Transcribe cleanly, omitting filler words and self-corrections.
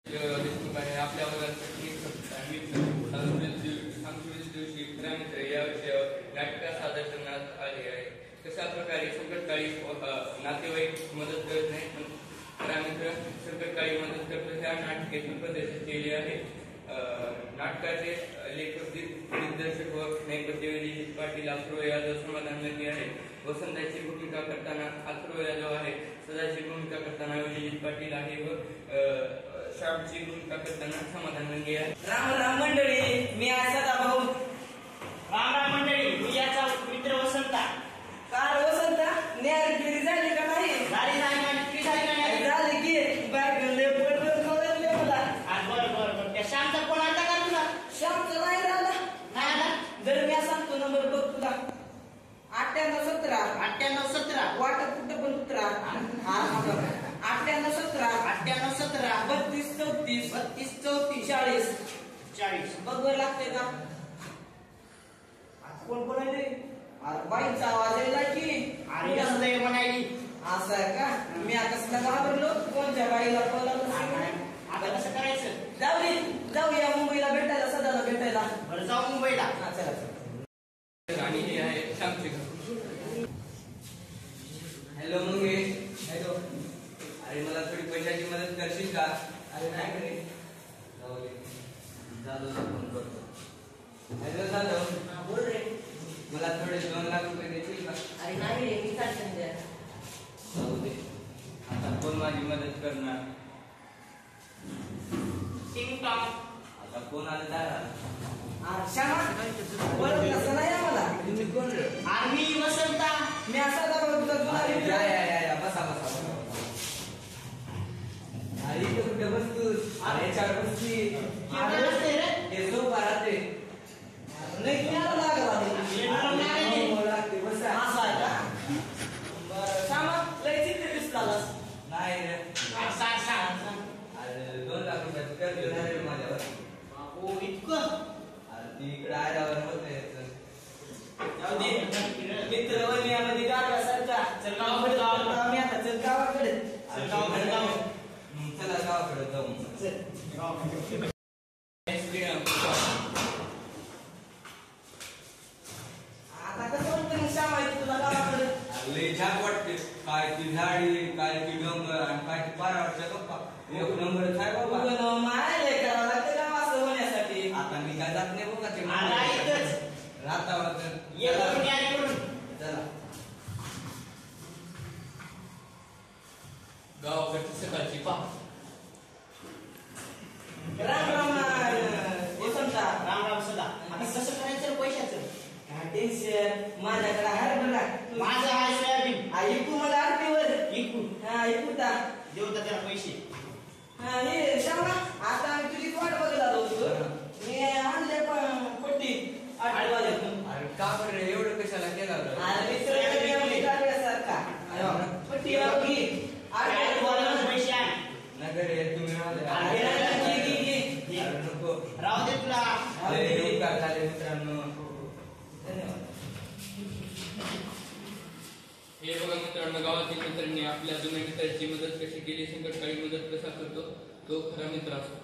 देशमुख आहे आपल्या वर्गासाठी सांस्कृतिक दिवशी मित्र या विषयावर नाटक सादर करण्यात आले आहे. कशा प्रकारे संकटकाळी नातेवाईक मदत करत नाही पण मित्र संकटकाळी मदत करतो ह्या नाटकातून प्रदर्शित केले आहे. नाटकाचे लेखक दिग्दर्शक व नेपथ्य विजयजित पाटील अथर्व यादव समाधान नक्की आहे. वसंताची भूमिका करताना अथर्व यादव आहे. सदाची भूमिका करताना विजयजित पाटील आहे व श्यामची भूमिका करताना समाधान नंगे आहे. राम राम मंडळी, मी सदा भाऊ. राम राम मंडळी, मी याचा मित्र वसंता. कार वसंता न्यायगिरी झाली का नाही? झाली नाही झाली की बायकले पडलं कळले मला. बरं त्या श्यामचा फोन आला का तुला? श्यामचा नाही झाला. नाही आला. जर मी सांगतो नंबर बघ तुला 9817 9817 वाट कुठं पण उतरा. 9817 9817 32 34 32 34 40 बघ बरं लागते का? कोण कोण आहे ते? बाईचा आवाज यायला की आणि कसं म्हणायली असं आहे का? मी कसला घाबरलो कोणत्या बाईला बोलावलं. आता कसं करायचं? जाऊया मुंबईला भेटायला, सदाला भेटायला. बरं जाऊ मुंबईला. चला. आणि हे आहे श्यामचे हॅलो मंगेश. हॅलो. अरे मला थोडी पैशाची मदत करशील का? अरे नाही करे जाधव फोन करतो. हॅलो जाधव. बोल रे. मला थोडे 2 लाख रुपये देशील का? अरे नाही रे, मी काय समजा. जाऊ दे. आता कोण माझी मदत करणार? टिंग टॉंग. आता कोण आलं दारा? श्यामा बरं कसं नाही आम्हाला. तुम्ही कोण रे? आम्ही वसंता. मी असा या बसा. अरे इथे कुठे बसतोस? अरे चार बसती हे सोपा राहते नाही तुम्हाला लागते बसा. असं आहे का? बरं श्यामा लय चित्र दिसलास. नाही रे. अरे 2 लाख रुपयाचं कर्ज झाले माझ्यावर. हो इतकं? अरे ती इकडे आल्यावर होत मित्र वनियामध्ये गावासारखा. चल गावाकडे जाऊ. आम्ही आता चल गावाकडे. चला गावाकडे जाऊ. आता कसं वाटतं श्यामा तुला गावाकडे? लय छान वाटते. काय ती झाडी, काय ती डोंगर आणि काय ती पारावरच्या गप्पा. एक नंबर आहे बाबा. माय करावं लागतं गाव असं होण्यासाठी. आता मी काय जात नाही बघा ते राहता चला. गावाकडची सकाळची पहा. राम राम वसंता. राम राम सदा. आता कसं करायचं पैशाचं? काय टेन्शन माझ्याकडे आहे बघा. माझं आहे सोयाबीन. ऐकू मला आरतीवर इकू. ऐकू ता देऊ त्याला पैसे. हे श्यामा आता तुझी वाट बघायला आलो होतो. मी आणले पट्टी 8 वाजेतून. अरे का बरं एवढं कशाला केलं? अरे मित्र सारखा पट्टी मागली 8 वाजेला पैसे आहे. नगर तुम्ही नको राहू दे तुला. झाले मित्रांनो. धन्यवाद. हे बघा मित्रांनो, गावातील मित्रांनी आपल्या जुन्या मित्राची मदत कशी केली, संकटकाळी मदत कसा करतो तो खरा मित्र असतो.